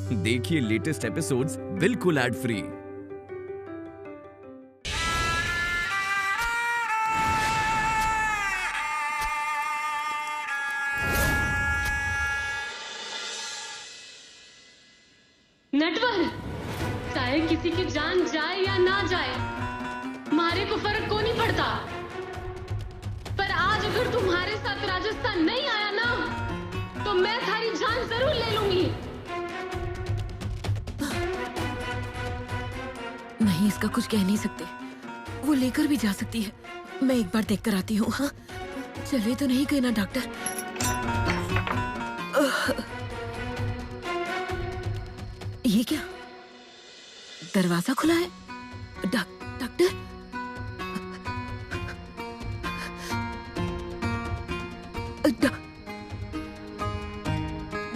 देखिए latest episodes बिल्कुल ad free. Natwar, चाहे किसी की जान जाए या ना जाए, मारे को फर्क को नहीं पड़ता। पर आज अगर तुम्हारे साथ राजस्थान नहीं आया ना, तो मैं थारी जान जरूर ले लूंगी। नहीं, इसका कुछ कह नहीं सकते। वो लेकर भी जा सकती है। मैं एक बार देख कर आती हूँ। हाँ, चले तो नहीं गए ना डॉक्टर? ये क्या, दरवाजा खुला है? डॉक्टर?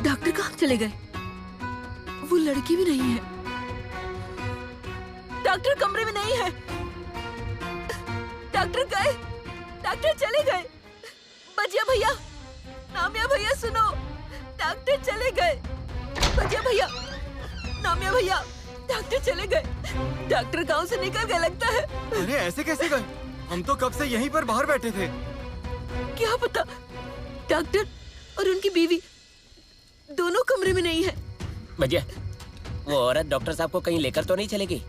डॉक्टर कहाँ चले गए? वो लड़की भी नहीं है। डॉक्टर कमरे में नहीं है। डॉक्टर गए, डॉक्टर चले गए। बजिया भैया, नामिया भैया सुनो, डॉक्टर चले गए। बजिया भैया, नामिया भैया, डॉक्टर चले गए। डॉक्टर गांव से निकल गए लगता है। अरे ऐसे कैसे गए? हम तो कब से यहीं पर बाहर बैठे थे। क्या पता, डॉक्टर और उनकी बीवी दोनों कमरे में नहीं है। भैया, वो औरत डॉक्टर साहब को कहीं लेकर तो नहीं चलेगी?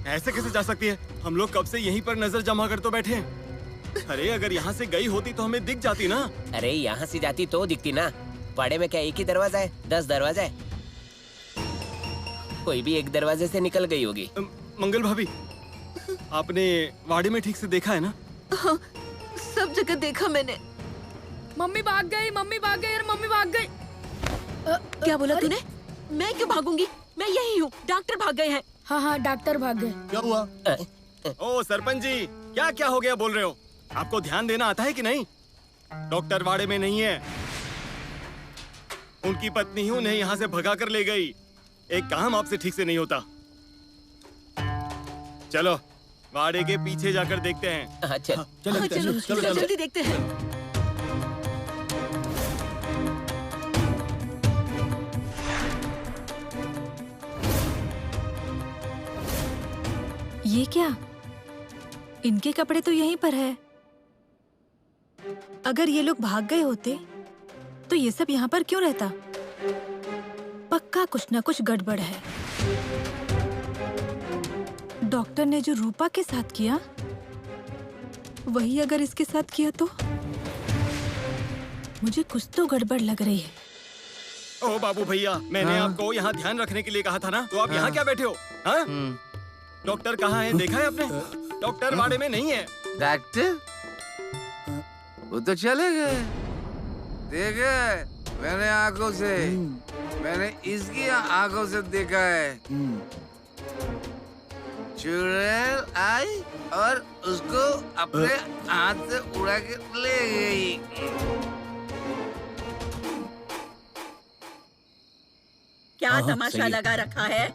ऐसे कैसे जा सकती है? हम लोग कब से यहीं पर नजर जमा कर तो बैठे हैं। अरे अगर यहाँ से गई होती तो हमें दिख जाती ना। अरे यहाँ से जाती तो दिखती ना। वाड़े में क्या एक ही दरवाजा है? 10 दरवाजा है। कोई भी एक दरवाजे से निकल गई होगी। मंगल भाभी, आपने वाड़े में ठीक से देखा है ना? हाँ, सब जगह देखा मैंने। मम्मी भाग गई, मम्मी भाग गई, यार मम्मी भाग गई। क्या बोला तूने? मैं क्यों भागूंगी? मैं यही हूँ। डॉक्टर भाग गए हैं। हाँ, डॉक्टर भाग गए। क्या हुआ? ओ सरपंच जी, क्या क्या हो गया बोल रहे हो? आपको ध्यान देना आता है कि नहीं? डॉक्टर वाड़े में नहीं है। उनकी पत्नी ही उन्हें यहाँ से भगा कर ले गई। एक काम आपसे ठीक से नहीं होता। चलो वाड़े के पीछे जाकर देखते हैं। चलो जल्दी देखते हैं। ये क्या? इनके कपड़े तो यहीं पर है। अगर ये लोग भाग गए होते तो ये सब यहाँ पर क्यों रहता? पक्का कुछ ना कुछ गड़बड़ है। डॉक्टर ने जो रूपा के साथ किया, वही अगर इसके साथ किया तो मुझे कुछ तो गड़बड़ लग रही है। ओ बाबू भैया, मैंने आपको यहाँ ध्यान रखने के लिए कहा था ना, तो आप यहाँ क्या बैठे हो? हाँ? डॉक्टर कहाँ है? देखा है आपने? डॉक्टर वाड़े में नहीं है। डॉक्टर? वो तो चले गए। देखे मैंने आंखों से, मैंने इसकी आंखों से देखा है। चुड़ैल आई और उसको अपने हाथ से उड़ा के ले गई। क्या तमाशा लगा रखा है?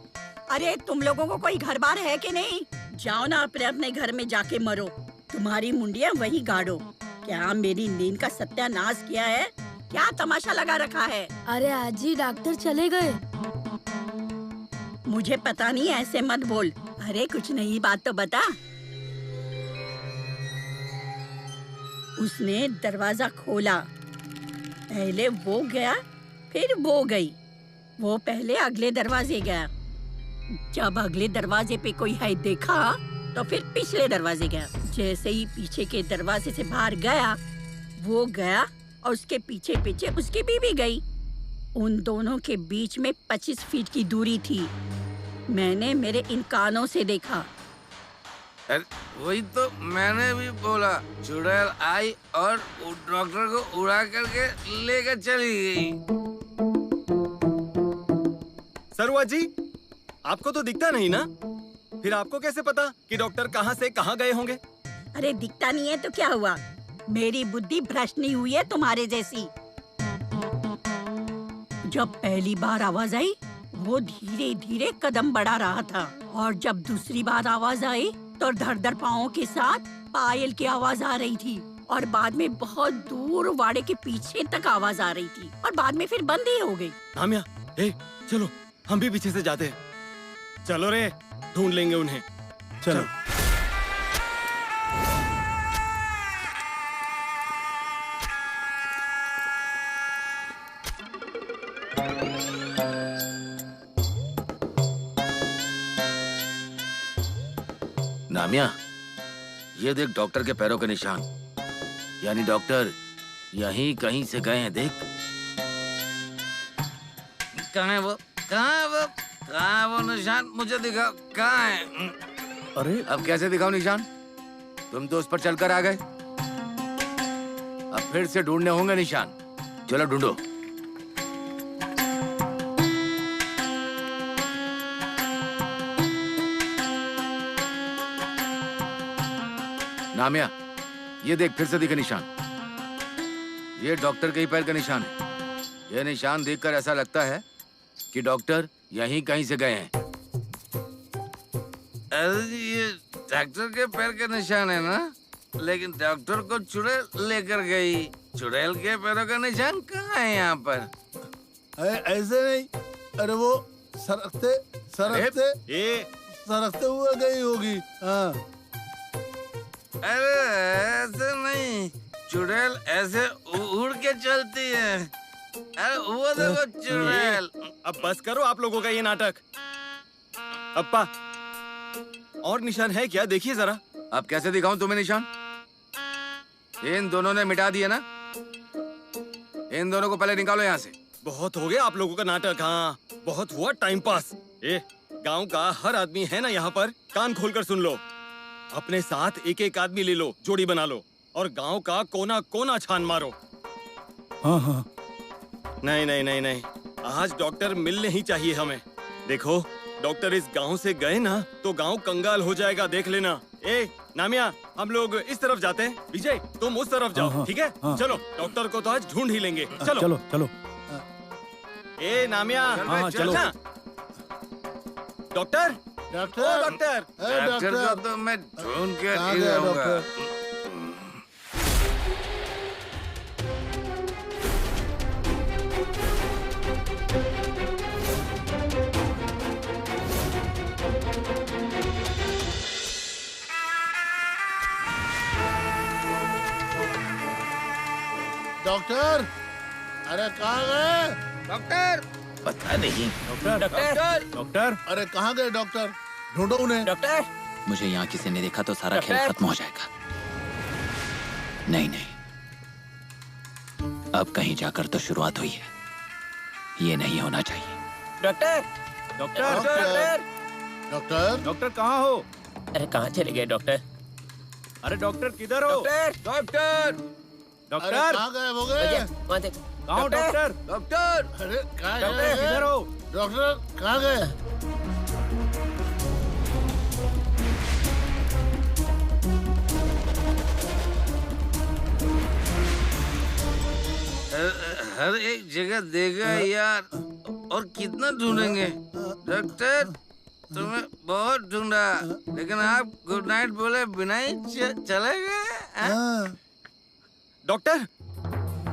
अरे तुम लोगों को कोई घर बार है कि नहीं? जाओ ना अपने अपने घर में जाके मरो। तुम्हारी मुंडियां वही गाड़ो। क्या मेरी नींद का सत्यानाश किया है? क्या तमाशा लगा रखा है? अरे आजी, डॉक्टर चले गए। मुझे पता नहीं, ऐसे मत बोल। अरे कुछ नई बात तो बता। उसने दरवाजा खोला, पहले वो गया फिर वो गई। वो पहले अगले दरवाजे गया, जब अगले दरवाजे पे कोई है देखा तो फिर पिछले दरवाजे गया। जैसे ही पीछे के दरवाजे से बाहर गया, वो गया और उसके पीछे पीछे उसकी बीवी गई। उन दोनों के बीच में 25 फीट की दूरी थी। मैंने मेरे इन कानों से देखा। वही तो मैंने भी बोला। चुड़ैल आई और डॉक्टर को उड़ा करके लेकर चली गई। सरुआ जी, आपको तो दिखता नहीं ना, फिर आपको कैसे पता कि डॉक्टर कहाँ से कहाँ गए होंगे? अरे दिखता नहीं है तो क्या हुआ? मेरी बुद्धि भ्रष्ट नहीं हुई है तुम्हारे जैसी। जब पहली बार आवाज आई, वो धीरे धीरे कदम बढ़ा रहा था, और जब दूसरी बार आवाज आई तो धड़-धड़ पाँवों के साथ पायल की आवाज आ रही थी, और बाद में बहुत दूर वाड़े के पीछे तक आवाज आ रही थी, और बाद में फिर बंद ही हो गई। नामिया, चलो हम भी पीछे से जाते हैं। चलो रे, ढूंढ लेंगे उन्हें। चलो। नामिया, ये देख डॉक्टर के पैरों के निशान। यानी डॉक्टर यहीं कहीं से गए हैं। देख, कहाँ है वो? कहाँ है वो? कहाँ है वो निशान? मुझे दिखाओ, कहाँ है? अरे अब कैसे दिखाओ निशान? तुम तो उस पर चलकर आ गए। अब फिर से ढूंढने होंगे निशान। चलो ढूंढो। नामिया, ये देख, फिर से दिखे निशान। ये डॉक्टर के ही पैर का निशान है। ये निशान देखकर ऐसा लगता है कि डॉक्टर यहीं कहीं से गए हैं। अरे ये डॉक्टर के पैर के निशान है ना? लेकिन डॉक्टर को चुड़ैल लेकर गई। चुड़ैल के पैरों का निशान कहाँ है यहाँ पर? अरे ऐसे नहीं, अरे वो सरकते हुए गई होगी। हाँ, अरे ऐसे नहीं, चुड़ैल ऐसे उड़ के चलती है। अरे वो देखो चुड़ैल। अब बस करो आप लोगों का ये नाटक। अप्पा, और निशान है क्या? देखिए जरा। अब कैसे दिखाऊं तुम्हें निशान? इन दोनों ने मिटा दिया ना? इन दोनों को पहले निकालो यहाँ से। बहुत हो गया आप लोगों का नाटक। हाँ, बहुत हुआ टाइम पास। गांव का हर आदमी है ना यहाँ पर, कान खोलकर सुन लो। अपने साथ एक एक आदमी ले लो, जोड़ी बना लो और गांव का कोना कोना छान मारो। हाँ हाँ। नहीं नहीं नहीं नहीं, आज डॉक्टर मिलने ही चाहिए हमें। देखो, डॉक्टर इस गांव से गए ना तो गांव कंगाल हो जाएगा, देख लेना। नामिया, हम लोग इस तरफ जाते हैं। विजय, तुम उस तरफ जाओ। ठीक है? चलो, डॉक्टर को तो आज ढूंढ ही लेंगे। चलो चलो चलो। नामिया, चलो। डॉक्टर, डॉक्टर को तो मैं ढूंढ के ही रहूंगा। डॉक्टर, अरे कहाँ गए? डॉक्टर, पता नहीं। डॉक्टर, अरे कहाँ गए डॉक्टर? ढूंढो उन्हें। डॉक्टर, मुझे यहाँ किसी ने देखा तो सारा खेल खत्म हो जाएगा। नहीं नहीं, अब कहीं जाकर तो शुरुआत हुई है, ये नहीं होना चाहिए। डॉक्टर, डॉक्टर, डॉक्टर, डॉक्टर कहाँ हो? अरे कहाँ चले गए डॉक्टर? अरे डॉक्टर किधर हो? डॉक्टर, डॉक्टर कहाँ गए? वो गए? वहाँ देखो। कहाँ हो डॉक्टर? डॉक्टर, अरे कहाँ डॉक्टर, गए? किधर हो? डॉक्टर कहाँ गए? हर एक जगह देखा यार, और कितना ढूंढेंगे? डॉक्टर, तुम्हें बहुत ढूंढा, लेकिन आप गुड नाइट बोले बिना ही चले गए। डॉक्टर,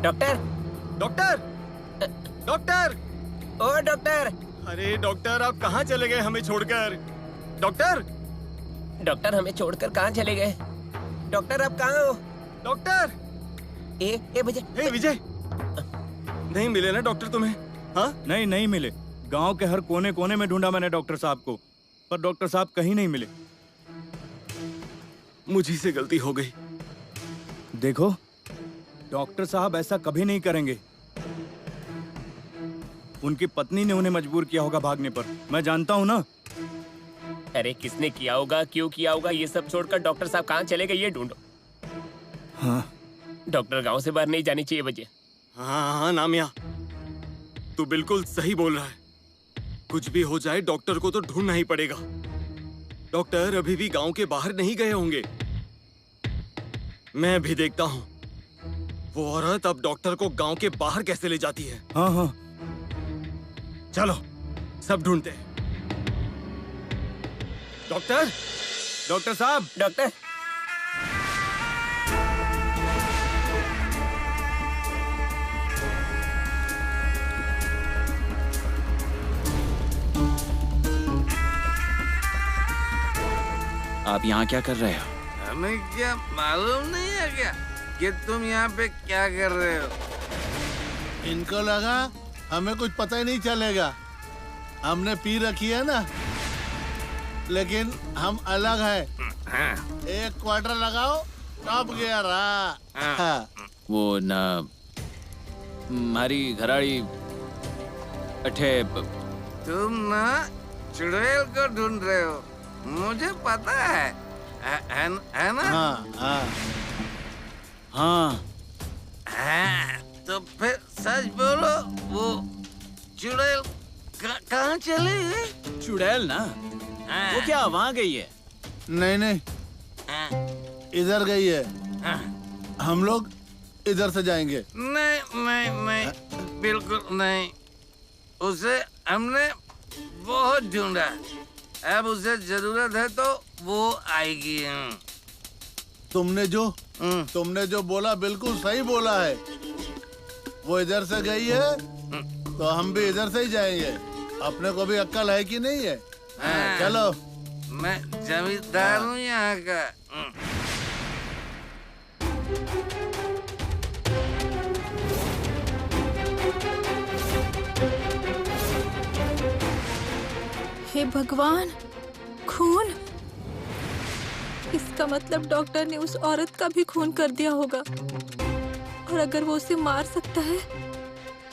डॉक्टर, डॉक्टर, डॉक्टर, ओ डॉक्टर। अरे डॉक्टर, आप कहाँ चले गए हमें छोड़कर? डॉक्टर, डॉक्टर हमें छोड़कर कहाँ चले गए? डॉक्टर आप कहाँ हो? डॉक्टर, विजय, विजय, नहीं मिले ना डॉक्टर तुम्हें? हाँ, नहीं मिले। गांव के हर कोने कोने में ढूंढा मैंने डॉक्टर साहब को, पर डॉक्टर साहब कहीं नहीं मिले। मुझी से गलती हो गई। देखो, डॉक्टर साहब ऐसा कभी नहीं करेंगे। उनकी पत्नी ने उन्हें मजबूर किया होगा भागने पर, मैं जानता हूँ ना। अरे किसने किया होगा, क्यों किया होगा, ये सब छोड़कर डॉक्टर साहब कहाँ चले गए ये ढूंढो। हाँ। डॉक्टर गांव से बाहर नहीं जानी चाहिए विजय। हाँ नामिया, तू बिल्कुल सही बोल रहा है। कुछ भी हो जाए डॉक्टर को तो ढूंढना ही पड़ेगा। डॉक्टर अभी भी गांव के बाहर नहीं गए होंगे। मैं भी देखता हूँ वो औरत अब डॉक्टर को गांव के बाहर कैसे ले जाती है। हाँ हाँ, चलो सब ढूंढते हैं। डॉक्टर, डॉक्टर साहब, डॉक्टर, आप यहाँ क्या कर रहे हो? हमें क्या मालूम नहीं है क्या कि तुम यहाँ पे क्या कर रहे हो? इनको लगा हमें कुछ पता ही नहीं चलेगा। हमने पी रखी है ना, लेकिन हम अलग है। एक क्वार्टर लगाओ, टॉप गियर। वो ना हमारी घराड़ी अठे तुम ना चुड़ैल को ढूंढ रहे हो, मुझे पता है ना? हाँ। तो फिर सच बोलो, वो चुड़ैल कहाँ चली गई? चुड़ैल ना, वो क्या वहाँ गई है? नहीं नहीं, इधर गई है। हम लोग इधर से जाएंगे। नहीं नहीं नहीं, बिल्कुल नहीं। उसे हमने बहुत ढूंढा, अब उसे जरूरत है तो वो आएगी। तुमने जो बोला बिल्कुल सही बोला है। वो इधर से गई है तो हम भी इधर से ही जाएंगे। अपने को भी अक्ल है कि नहीं है? चलो। मैं जमींदार हूँ यहाँ का। हे भगवान, खून! इसका मतलब डॉक्टर ने उस औरत का भी खून कर दिया होगा। और अगर वो उसे मार सकता है,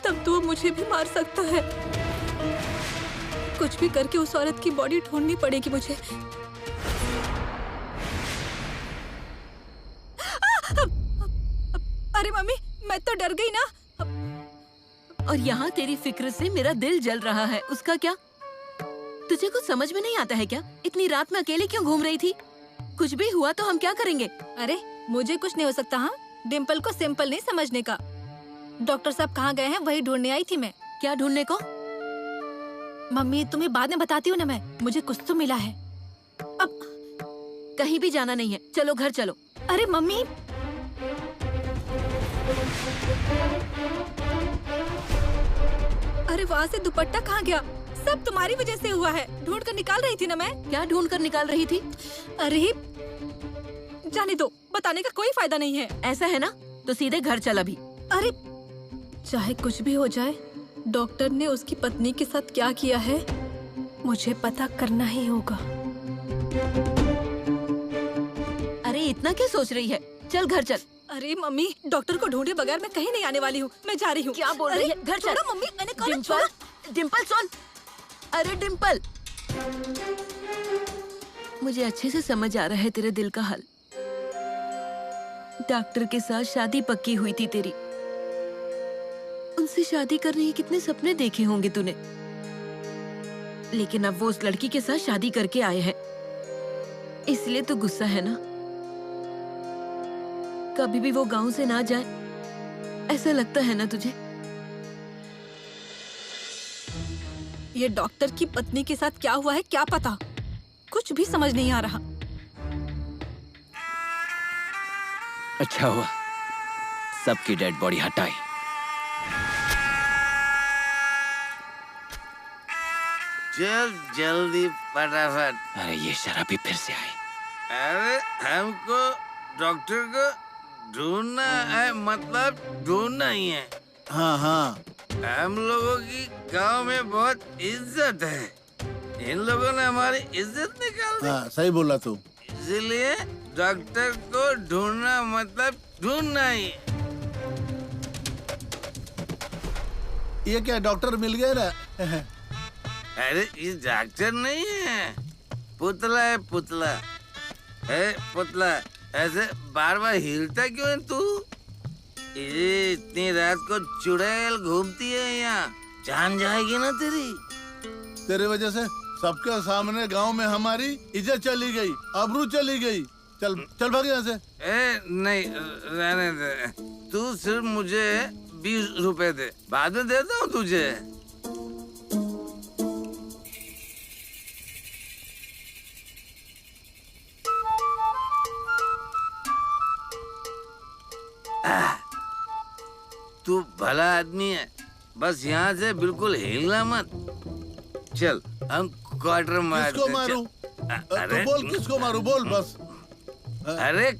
तब तो वो मुझे भी मार सकता है। कुछ भी करके उस औरत की बॉडी ढूंढनी पड़ेगी मुझे। अरे मम्मी, मैं तो डर गई ना। और यहाँ तेरी फिक्र से मेरा दिल जल रहा है। उसका क्या? तुझे कुछ समझ में नहीं आता है क्या? इतनी रात में अकेले क्यों घूम रही थी? कुछ भी हुआ तो हम क्या करेंगे? अरे मुझे कुछ नहीं हो सकता। हाँ, डिम्पल को सिंपल नहीं समझने का। डॉक्टर साहब कहाँ गए हैं वही ढूंढने आई थी मैं। क्या ढूंढने को? मम्मी तुम्हें बाद में बताती हूँ ना मैं। मुझे कुछ तो मिला है। अब कहीं भी जाना नहीं है, चलो घर चलो। अरे मम्मी, अरे वहाँ से दुपट्टा कहाँ गया? सब तुम्हारी वजह से हुआ है। ढूंढ कर निकाल रही थी ना मैं। क्या ढूंढ कर निकाल रही थी? अरे जाने दो, बताने का कोई फायदा नहीं है। ऐसा है ना, तो सीधे घर चल अभी। अरे चाहे कुछ भी हो जाए, डॉक्टर ने उसकी पत्नी के साथ क्या किया है मुझे पता करना ही होगा। अरे इतना क्या सोच रही है? चल घर चल। अरे मम्मी, डॉक्टर को ढूंढे बगैर मैं कहीं नहीं आने वाली हूँ। मैं जा रही हूँ। क्या बोल रही है? घर चल। मम्मी, मैंने कहा डिम्पल, डिम्पल सुन। अरे डिम्पल, मुझे अच्छे से समझ आ रहा है तेरे दिल का हाल। डॉक्टर के साथ शादी पक्की हुई थी तेरी। उनसे शादी करने के कितने सपने देखे होंगे तूने, लेकिन अब वो उस लड़की के साथ शादी करके आए हैं, इसलिए तो गुस्सा है ना। कभी भी वो गांव से ना जाए, ऐसा लगता है ना तुझे? ये डॉक्टर की पत्नी के साथ क्या हुआ है क्या पता, कुछ भी समझ नहीं आ रहा। अच्छा हुआ सबकी डेड बॉडी हटाई। चल जल्दी फटाफट। अरे ये शराबी फिर से आए। अरे हमको डॉक्टर को ढूंढना है, मतलब ढूंढना ही है। हाँ हाँ, हम लोगों की गांव में बहुत इज्जत है। इन लोगों ने हमारी इज्जत निकाल दी। हाँ सही बोला तू। इसलिए डॉक्टर को ढूंढना मतलब ढूंढना ही। ये क्या डॉक्टर मिल गया ना? अरे ये डॉक्टर नहीं है, पुतला है पुतला। पुतला ऐसे बार बार हिलता क्यों है तू? ये इतनी रात को चुड़ैल घूमती है यहाँ, जान जाएगी ना तेरी। तेरी वजह से सबके सामने गांव में हमारी इज्जत चली गई, आबरू चली गई। चल चल भाग यहाँ से। नहीं रहने दे, तू सिर्फ मुझे 20 रुपए दे, बाद में देता हूँ तुझे। तू भला आदमी है, बस यहाँ से बिल्कुल हिलना मत। चल हम क्वार्टर मार। किसको मारूं? तो बोल किसको मारूं, बोल बस। अरे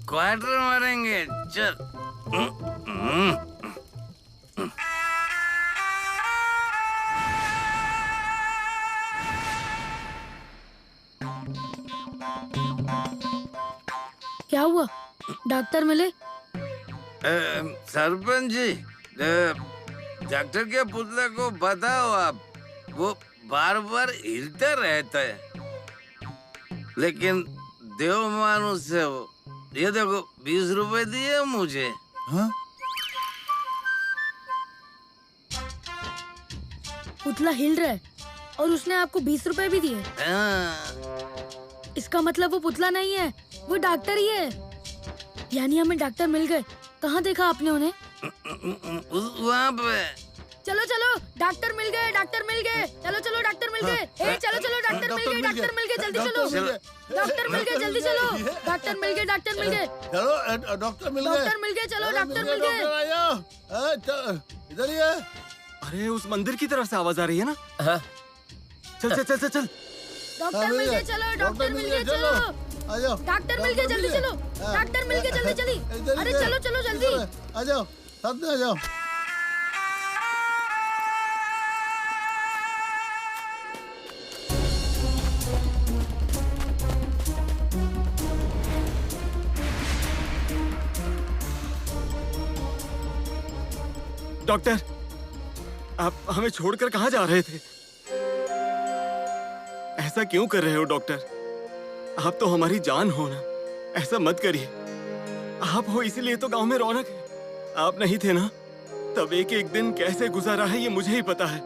क्वार्टर मारेंगे, चल। क्या हुआ? डॉक्टर मिले? सरपंच जी, डॉक्टर के पुतले को बताओ आप, वो बार बार हिलता रहता है, लेकिन देव मानुस से वो। ये देखो 20 रुपए दिए मुझे। हाँ? पुतला हिल रहा है और उसने आपको 20 रुपए भी दिए? इसका मतलब वो पुतला नहीं है, वो डॉक्टर ही है। यानी हमें डॉक्टर मिल गए। कहाँ देखा आपने उन्हें? वहाँ पे। चलो चलो, डॉक्टर मिल गए, डॉक्टर मिल गए। चलो चलो, डॉक्टर मिल गए। चलो चलो, डॉक्टर मिल गए, डॉक्टर मिल गए, जल्दी चलो। डॉक्टर मिल गए, जल्दी चलो। डॉक्टर मिल गए, डॉक्टर मिल गए। चलो डॉक्टर मिल गए, डॉक्टर मिल गए, चलो डॉक्टर मिल गए। इधर ही है। अरे उस मंदिर की तरफ से आवाज आ रही है ना? हाँ। चल चल चल चल चल। डॉक्टर मिल गए, चलो डॉक्टर मिल गए, चलो। डॉक्टर मिल गए, जल्दी चलो। डॉक्टर मिल गए, जल्दी जल्दी। अरे चलो चलो जल्दी। आ जाओ, सब आ जाओ। डॉक्टर, आप हमें छोड़कर कहाँ जा रहे थे? ऐसा क्यों कर रहे हो डॉक्टर? आप तो हमारी जान हो ना, ऐसा मत करिए। आप हो इसीलिए तो गांव में रौनक है। आप नहीं थे ना, तब एक एक दिन कैसे गुजारा है ये मुझे ही पता है।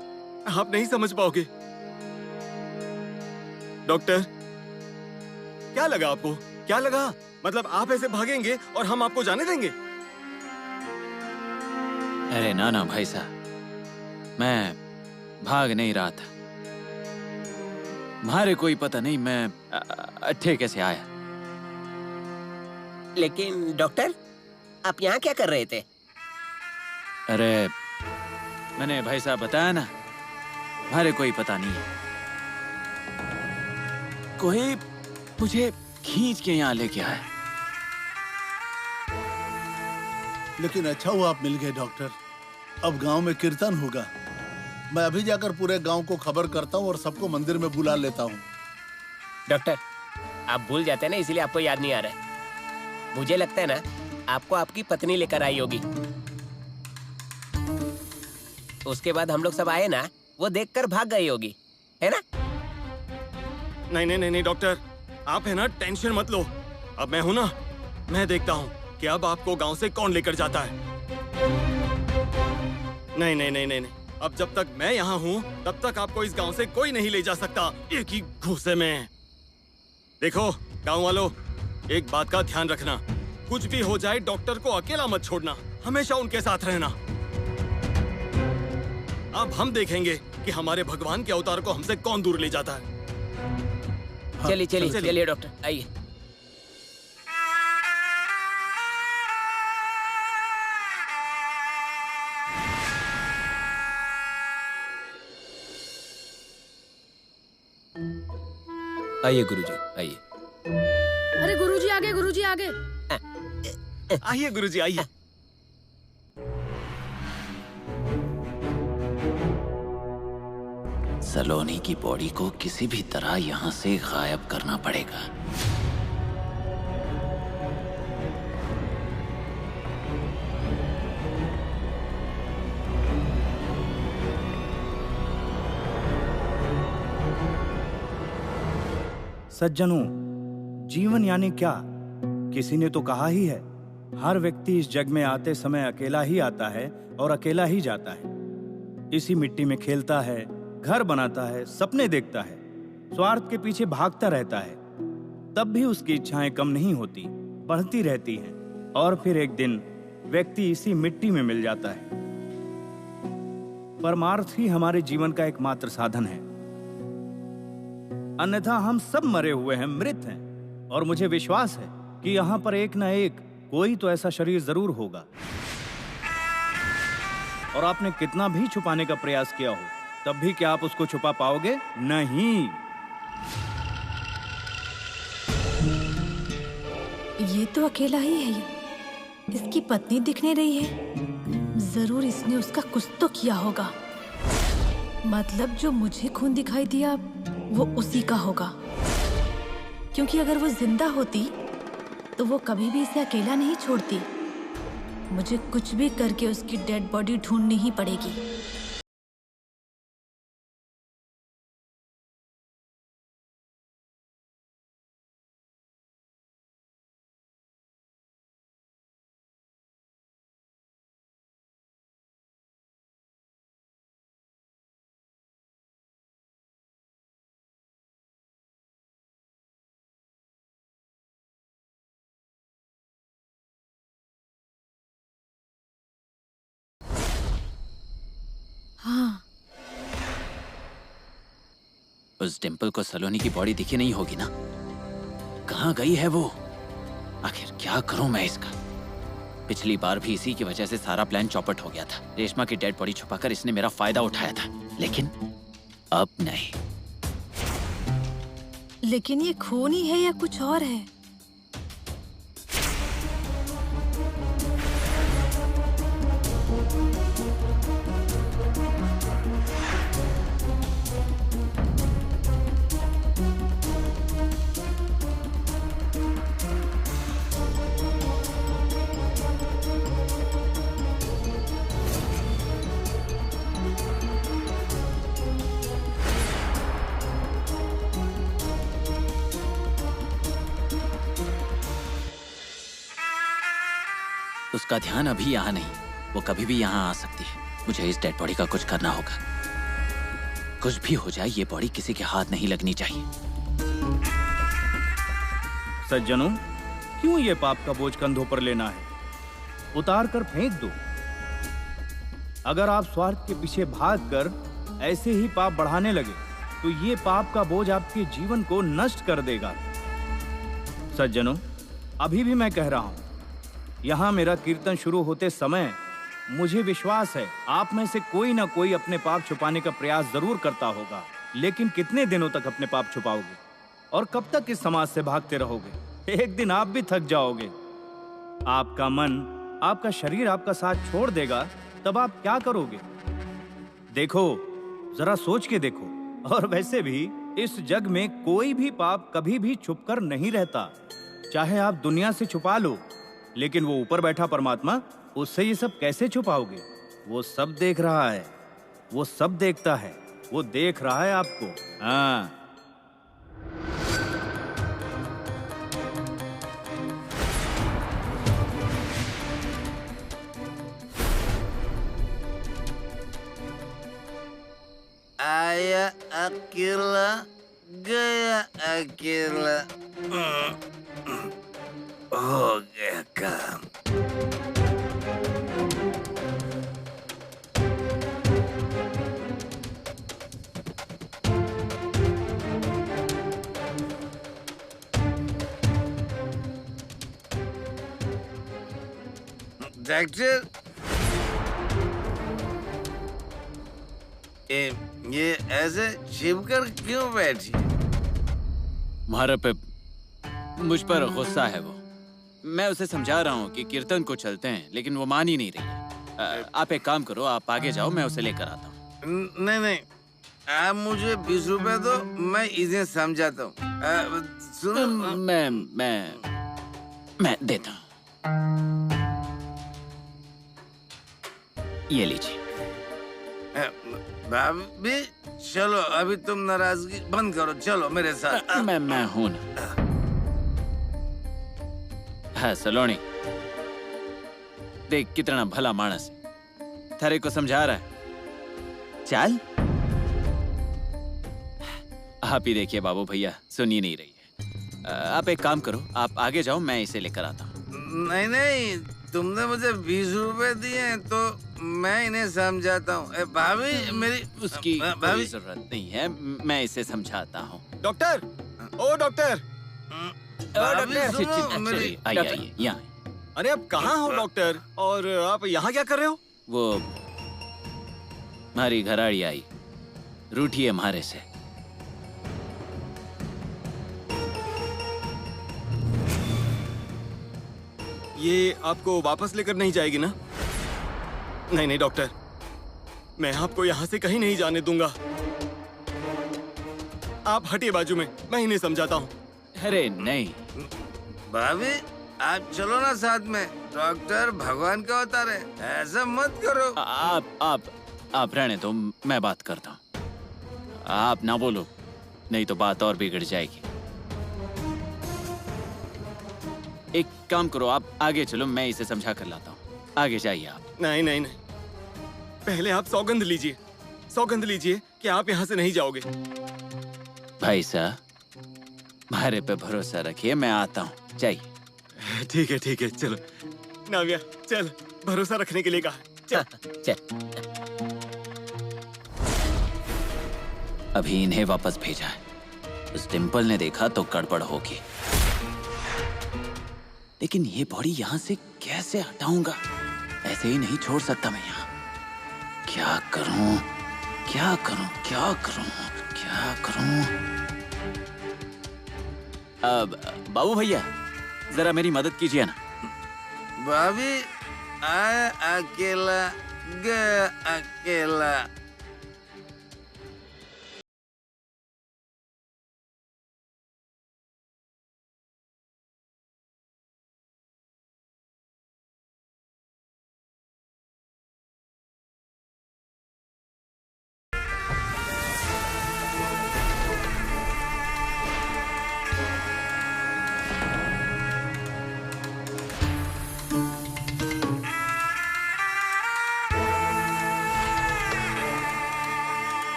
आप नहीं समझ पाओगे। डॉक्टर, क्या लगा आपको? क्या लगा? मतलब आप ऐसे भागेंगे और हम आपको जाने देंगे? अरे ना ना भाई साहब, मैं भाग नहीं रहा था। मारे कोई पता नहीं मैं अट्ठे कैसे आया। लेकिन डॉक्टर, आप यहाँ क्या कर रहे थे? अरे मैंने भाई साहब बताया ना, मारे कोई पता नहीं है। कोई मुझे खींच के यहाँ लेके आया। लेकिन अच्छा हुआ आप मिल गए डॉक्टर। अब गांव में कीर्तन होगा। मैं अभी जाकर पूरे गांव को खबर करता हूँ और सबको मंदिर में बुला लेता हूँ। डॉक्टर, आप भूल जाते हैं ना, इसीलिए आपको याद नहीं आ रहा है। मुझे लगता है ना, आपको आपकी पत्नी लेकर आई होगी। उसके बाद हम लोग सब आए ना, वो देखकर भाग गई होगी, है ना? नहीं नहीं नहीं नहीं डॉक्टर, आप है ना, टेंशन मत लो। अब मैं हूं ना, मैं देखता हूँ कि अब आपको गांव से कौन लेकर जाता है। नहीं नहीं नहीं नहीं नहीं, अब जब तक मैं यहाँ हूँ तब तक आपको इस गांव से कोई नहीं ले जा सकता, एक ही घूसे में। देखो गांव वालों, एक बात का ध्यान रखना, कुछ भी हो जाए डॉक्टर को अकेला मत छोड़ना, हमेशा उनके साथ रहना। अब हम देखेंगे कि हमारे भगवान के अवतार को हमसे कौन दूर ले जाता है। चलिए चलिए चलिए डॉक्टर, आइए। आइए गुरुजी, आइए। अरे गुरुजी आगे, गुरुजी आगे। आइए गुरुजी, आइए। सलोनी की बॉडी को किसी भी तरह यहाँ से गायब करना पड़ेगा। सज्जनों, जीवन यानी क्या? किसी ने तो कहा ही है, हर व्यक्ति इस जग में आते समय अकेला ही आता है और अकेला ही जाता है। इसी मिट्टी में खेलता है, घर बनाता है, सपने देखता है, स्वार्थ के पीछे भागता रहता है। तब भी उसकी इच्छाएं कम नहीं होती, बढ़ती रहती हैं, और फिर एक दिन व्यक्ति इसी मिट्टी में मिल जाता है। परमार्थ ही हमारे जीवन का एकमात्र साधन है, अन्यथा हम सब मरे हुए हैं, मृत हैं। और मुझे विश्वास है कि यहाँ पर एक न एक कोई तो ऐसा शरीर जरूर होगा। और आपने कितना भी छुपाने का प्रयास किया हो, तब भी क्या आप उसको छुपा पाओगे? नहीं। ये तो अकेला ही है। ये इसकी पत्नी दिख नहीं रही है। जरूर इसने उसका कुछ तो किया होगा। मतलब जो मुझे खून दिखाई दिया वो उसी का होगा, क्योंकि अगर वो जिंदा होती तो वो कभी भी इसे अकेला नहीं छोड़ती। मुझे कुछ भी करके उसकी डेड बॉडी ढूंढनी ही पड़ेगी। हाँ, उस डिम्पल को सलोनी की बॉडी दिखी नहीं होगी ना? कहाँ गई है वो? आखिर क्या करूं मैं इसका? पिछली बार भी इसी की वजह से सारा प्लान चौपट हो गया था। रेशमा की डेड बॉडी छुपाकर इसने मेरा फायदा उठाया था, लेकिन अब नहीं। लेकिन ये खून ही है या कुछ और है? उसका ध्यान अभी यहाँ नहीं, वो कभी भी यहाँ आ सकती है। मुझे इस डेड बॉडी का कुछ करना होगा। कुछ भी हो जाए, ये बॉडी किसी के हाथ नहीं लगनी चाहिए। सज्जनों, क्यों ये पाप का बोझ कंधों पर लेना है? उतार कर फेंक दो। अगर आप स्वार्थ के पीछे भागकर ऐसे ही पाप बढ़ाने लगे तो ये पाप का बोझ आपके जीवन को नष्ट कर देगा। सज्जनों, अभी भी मैं कह रहा हूं, यहाँ मेरा कीर्तन शुरू होते समय मुझे विश्वास है आप में से कोई ना कोई अपने पाप छुपाने का प्रयास जरूर करता होगा। लेकिन कितने दिनों तक अपने पाप छुपाओगे और कब तक इस समाज से भागते रहोगे? एक दिन आप भी थक जाओगे। आपका मन, आपका शरीर आपका साथ छोड़ देगा, तब आप क्या करोगे? देखो, जरा सोच के देखो। और वैसे भी इस जग में कोई भी पाप कभी भी छुपकर नहीं रहता। चाहे आप दुनिया से छुपा लो, लेकिन वो ऊपर बैठा परमात्मा, उससे ये सब कैसे छुपाओगे? वो सब देख रहा है, वो सब देखता है, वो देख रहा है आपको। हाँ, आया अकेला, गया अकेला। हो गया काम। डॉक्टर, ये ऐसे छिपकर क्यों बैठी? तुम्हारे पे मुझ पर गुस्सा है वो। मैं उसे समझा रहा हूँ कि कीर्तन को चलते हैं, लेकिन वो मान ही नहीं रही है। आप एक काम करो, आप आगे जाओ, मैं उसे लेकर आता हूँ। नहीं नहीं, आप मुझे 20 रुपए दो, मैं इसे समझाता हूँ। सुनो, मैं देता हूँ। ये लीजिए। भाभी चलो, अभी तुम नाराजगी बंद करो, चलो मेरे साथ। मैं हूं ना। हाँ सलोनी, देख कितना भला मानस है, थारे को समझा रहा है। चल, आप ही देखिए बाबू भैया, सुन ही नहीं रही है। आप एक काम करो, आप आगे जाओ, मैं इसे लेकर आता हूँ। नहीं नहीं, तुमने मुझे 20 रुपए दिए तो मैं इन्हें समझाता हूँ। भाभी मेरी उसकी कोई जरूरत नहीं है, मैं इसे समझाता हूँ। डॉक्टर, ओ डॉक्टर, आइए यहाँ। अरे आप कहाँ हो डॉक्टर, और आप यहाँ क्या कर रहे हो? वो हमारी घराड़ी आई, रूठिए हमारे से। ये आपको वापस लेकर नहीं जाएगी ना? नहीं नहीं डॉक्टर, मैं आपको यहाँ से कहीं नहीं जाने दूंगा। आप हटिए बाजू में, मैं इन्हें समझाता हूँ। अरे नहीं भाभी, आप चलो ना साथ में। डॉक्टर भगवान का अवतार है, ऐसा मत करो। आप रहने दो, मैं बात करता हूँ। आप ना बोलो, नहीं तो बात और बिगड़ जाएगी। एक काम करो, आप आगे चलो, मैं इसे समझा कर लाता हूँ। आगे जाइए आप। नहीं नहीं नहीं, पहले आप सौगंध लीजिए, सौगंध लीजिए कि आप यहाँ से नहीं जाओगे। भाई साहब, हमारे पे भरोसा रखिए, मैं आता हूँ, जाइए। ठीक है, चलो। नाविया चल, भरोसा रखने के लिए कहा, चल। चल। अभी इन्हें वापस भेजा है। उस डिम्पल ने देखा तो गड़बड़ होगी, लेकिन ये बॉडी यहाँ से कैसे हटाऊंगा? ऐसे ही नहीं छोड़ सकता मैं यहाँ। क्या करूं? अब बाबू भैया, जरा मेरी मदद कीजिए ना। भाभी, आया अकेला गया अकेला।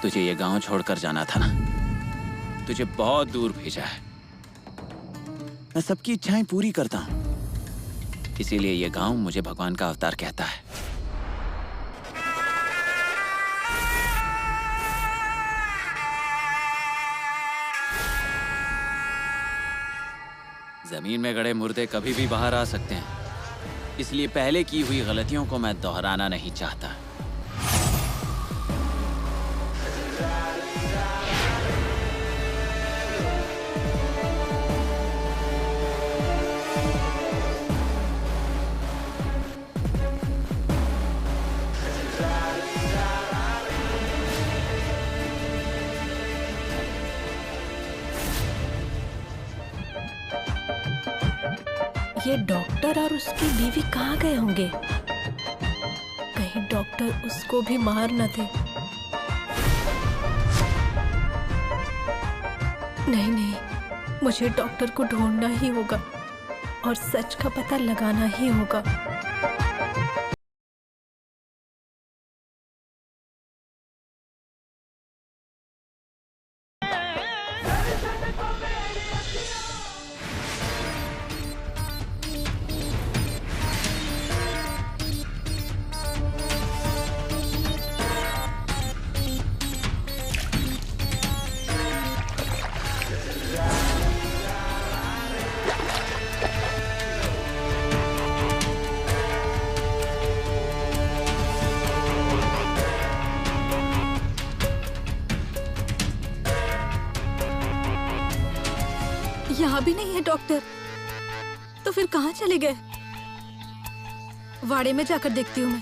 तुझे ये गांव छोड़कर जाना था ना, तुझे बहुत दूर भेजा है। मैं सबकी इच्छाएं पूरी करता हूं, इसीलिए ये गांव मुझे भगवान का अवतार कहता है। जमीन में गड़े मुर्दे कभी भी बाहर आ सकते हैं, इसलिए पहले की हुई गलतियों को मैं दोहराना नहीं चाहता। ये डॉक्टर और उसकी बीवी कहाँ गए होंगे? कहीं डॉक्टर उसको भी मार न दे। नहीं, मुझे डॉक्टर को ढूंढना ही होगा और सच का पता लगाना ही होगा। यहाँ भी नहीं है डॉक्टर, तो फिर कहाँ चले गए? वाड़े में जाकर देखती हूँ मैं।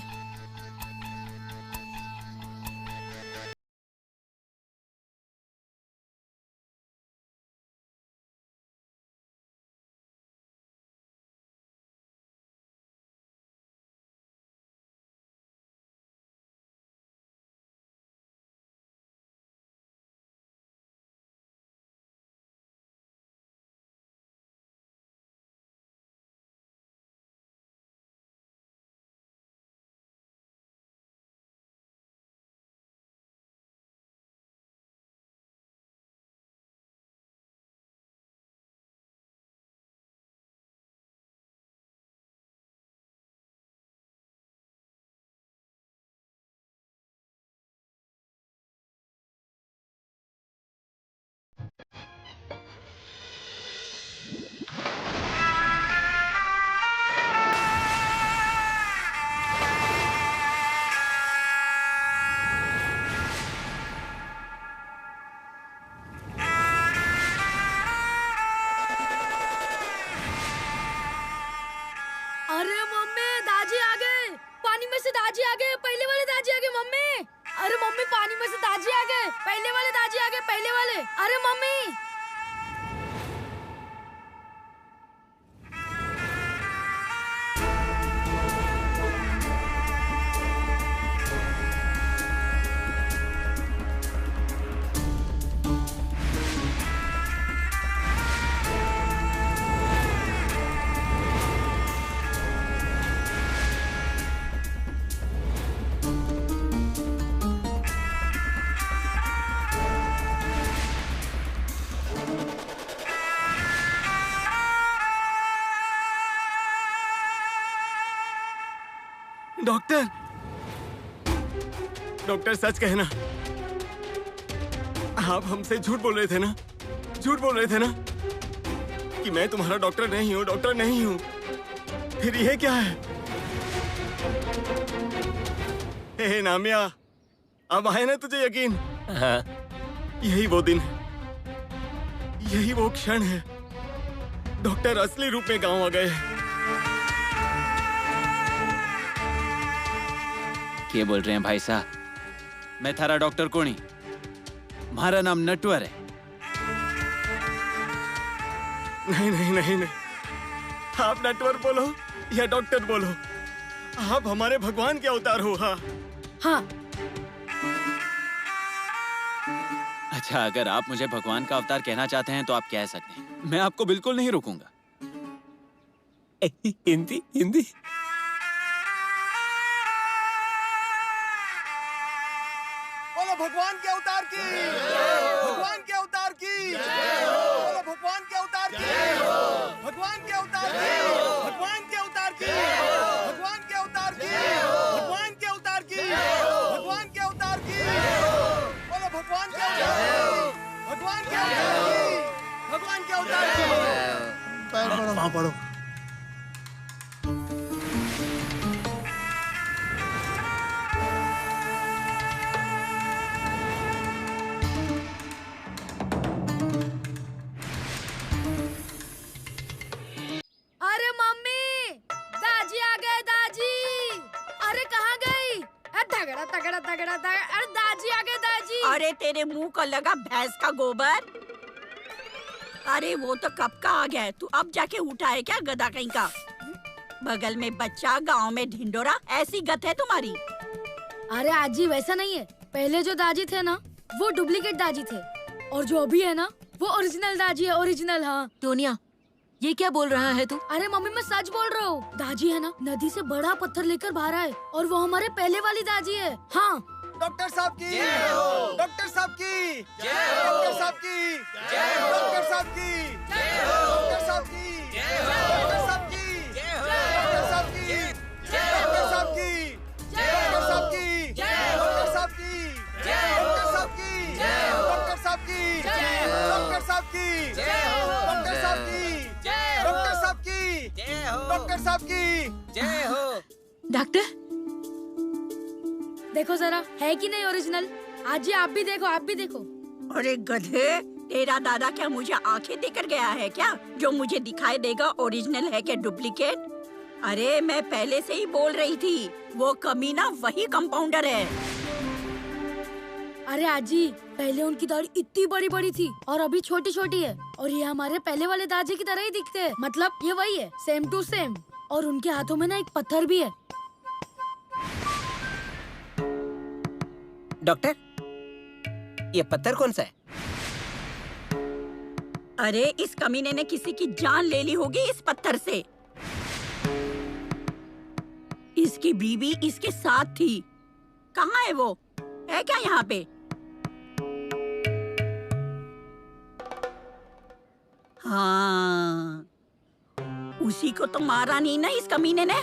से दाजी आ गए, पहले वाले दाजी आ गए मम्मी। अरे मम्मी पानी में से दाजी आ गए, पहले वाले दाजी आ गए, पहले वाले। अरे मम्मी डॉक्टर, डॉक्टर सच कहना, आप हमसे झूठ बोल रहे थे ना? झूठ बोल रहे थे ना कि मैं तुम्हारा डॉक्टर नहीं हूँ, डॉक्टर नहीं हूँ? फिर ये क्या है? हे नामिया, अब आए ना तुझे यकीन? हाँ। यही वो दिन है, यही वो क्षण है, डॉक्टर असली रूप में गांव आ गए। क्या बोल रहे हैं भाई साहब? मैं थारा डॉक्टर कोनी, हमारा नाम नटवर है। नहीं नहीं नहीं नहीं, आप नटवर बोलो या डॉक्टर बोलो, आप हमारे भगवान के अवतार हो। हाँ हाँ। अच्छा, अगर आप मुझे भगवान का अवतार कहना चाहते हैं तो आप कह सकते हैं, मैं आपको बिल्कुल नहीं रोकूंगा। हिंदी हिंदी। बोलो भगवान के अवतार की, भगवान के अवतार की, बोलो भगवान के अवतार की, भगवान के अवतार की, भगवान के अवतार की, भगवान के अवतार की, भगवान के अवतार की, भगवान के अवतार की, बोलो भगवान के अवतार की, भगवान के अवतार की, भगवान के अवतार की। पैर पड़ो, वहाँ पड़ो। अरे मम्मी, दाजी आ गए दाजी। अरे कहाँ गई? तगड़ा तगड़ा तगड़ा तगड़ा। अरे दाजी आ गए दाजी। अरे तेरे मुंह को लगा भैंस का गोबर। अरे वो तो कब का आ गया है, तू अब जाके उठा है क्या गधा कहीं का? बगल में बच्चा, गांव में ढिंडोरा, ऐसी गत है तुम्हारी। अरे आजी वैसा नहीं है, पहले जो दाजी थे ना वो डुप्लीकेट दाजी थे, और जो अभी है ना वो ओरिजिनल दाजी है, ओरिजिनल। हाँ टोनिया, ये क्या बोल रहा है तू? अरे मम्मी मैं सच बोल रहा हूँ। दाजी है ना नदी से बड़ा पत्थर लेकर बाहर आए, और वो हमारे पहले वाली दाजी है। हाँ। डॉक्टर साहब की, डॉक्टर साहब की, डॉक्टर साहब की, डॉक्टर साहब की, डॉक्टर साहब की, डॉक्टर साहब की, डॉक्टर साहब की, डॉक्टर साहब की, डॉक्टर साहब की, डॉक्टर साहब की, डॉक्टर साहब की, डॉक्टर साहब की, डॉक्टर साहब की, डॉक्टर साहब की, डॉक्टर साहब की, डॉक्टर साहब की, जय हो। डॉक्टर देखो जरा, है कि नहीं ओरिजिनल? आजी आप भी देखो, आप भी देखो। अरे गधे, तेरा दादा क्या मुझे आंखें देकर गया है क्या, जो मुझे दिखाई देगा ओरिजिनल है क्या डुप्लीकेट? अरे मैं पहले से ही बोल रही थी, वो कमीना वही कंपाउंडर है। अरे आजी, पहले उनकी दाढ़ी इतनी बड़ी बड़ी थी और अभी छोटी छोटी है, और ये हमारे पहले वाले दादी की तरह ही दिखते हैं। मतलब ये वही है, सेम टू सेम। और उनके हाथों में ना एक पत्थर भी है। डॉक्टर, ये पत्थर कौन सा है? अरे इस कमीने ने किसी की जान ले ली होगी इस पत्थर से। इसकी बीवी इसके साथ थी। कहाँ है वो? है क्या यहाँ पे? हाँ, उसी को तो मारा नहीं ना इस कमीने ने।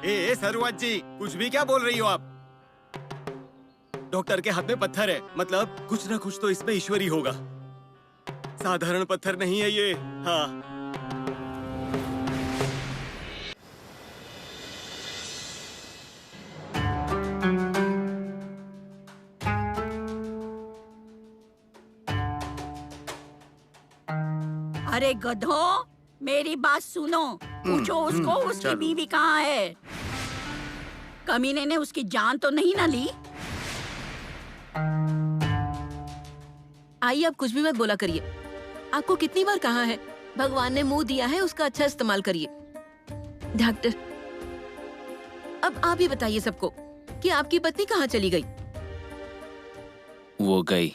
ए सरुआत जी, कुछ भी क्या बोल रही हो आप? डॉक्टर के हाथ में पत्थर है, मतलब कुछ ना कुछ तो इसमें ईश्वरी होगा। साधारण पत्थर नहीं है ये। हाँ। अरे गधों, मेरी बात सुनो। पूछो उसको उसकी चलो। बीवी कहाँ है। कमीने ने उसकी जान तो नहीं ना ली। आइए, आप कुछ भी मत बोला करिए। आपको कितनी बार कहा है, भगवान ने मुंह दिया है, उसका अच्छा इस्तेमाल करिए। डॉक्टर, अब आप ही बताइए सबको कि आपकी पत्नी कहाँ चली गई। वो गई।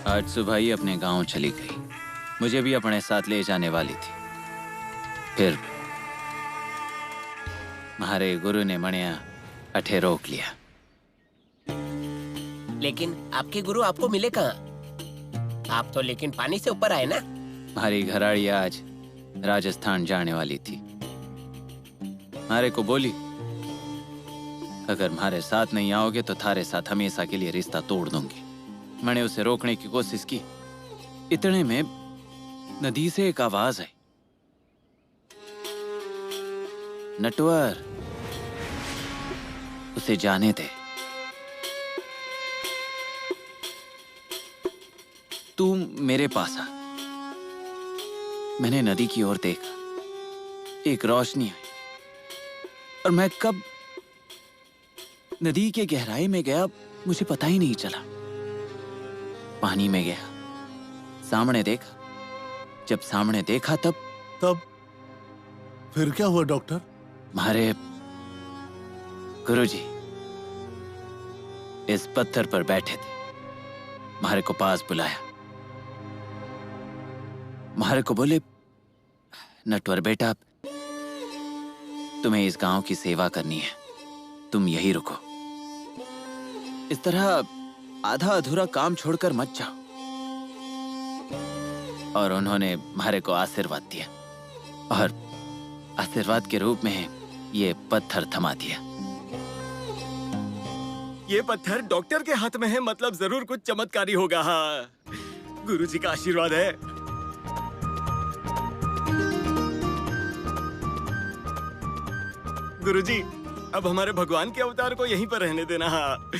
आज सुबह ही अपने गांव चली गई। मुझे भी अपने साथ ले जाने वाली थी। फिर हमारे गुरु ने मणिया अठे रोक लिया। लेकिन आपके गुरु आपको मिले कहाँ? आप तो लेकिन पानी से ऊपर आए ना। हमारी घराड़ी आज राजस्थान जाने वाली थी। हमारे को बोली, अगर हमारे साथ नहीं आओगे तो थारे साथ हमेशा के लिए रिश्ता तोड़ दूंगी। मैंने उसे रोकने की कोशिश की। इतने में नदी से एक आवाज आई, नटवर, उसे जाने दे। तू मेरे पास आ। मैंने नदी की ओर देखा, एक रोशनी आई और मैं कब नदी के गहराई में गया मुझे पता ही नहीं चला। पानी में गया, सामने देखा। जब सामने देखा तब फिर क्या हुआ डॉक्टर? हमारे गुरुजी इस पत्थर पर बैठे थे। हमारे को पास बुलाया। हमारे को बोले, नटवर बेटा, तुम्हें इस गांव की सेवा करनी है, तुम यही रुको। इस तरह आधा अधूरा काम छोड़कर मत जाओ। और उन्होंने हमारे को आशीर्वाद दिया और आशीर्वाद के रूप में ये पत्थर थमा दिया। ये पत्थर डॉक्टर के हाथ में है, मतलब जरूर कुछ चमत्कारी होगा। हाँ, गुरुजी का आशीर्वाद है। गुरुजी, अब हमारे भगवान के अवतार को यहीं पर रहने देना। हाँ।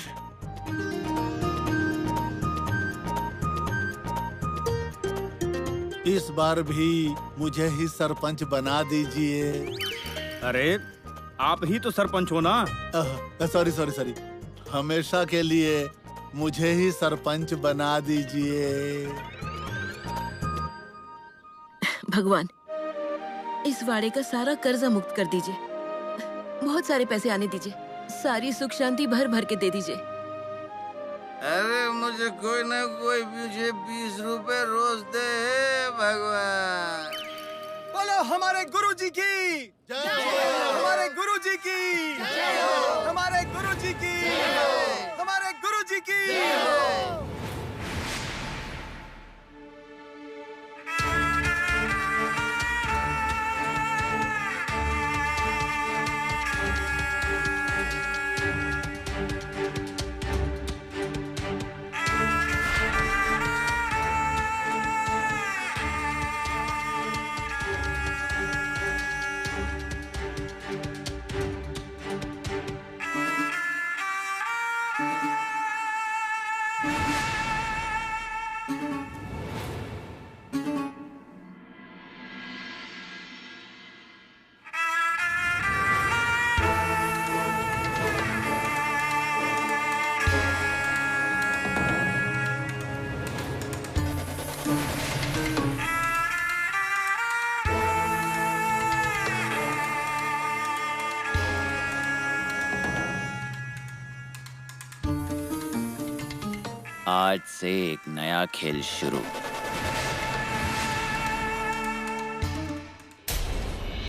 इस बार भी मुझे ही सरपंच बना दीजिए। अरे आप ही तो सरपंच हो ना। सॉरी, हमेशा के लिए मुझे ही सरपंच बना दीजिए। भगवान, इस वाड़े का सारा कर्जा मुक्त कर दीजिए। बहुत सारे पैसे आने दीजिए। सारी सुख शांति भर भर के दे दीजिए। अरे मुझे कोई ना कोई मुझे 20 रुपए रोज दे भगवान। बोलो हमारे गुरुजी की जय, हमारे गुरुजी की जय, हमारे गुरुजी की जय, हमारे गुरुजी की जय। आज से एक नया खेल शुरू।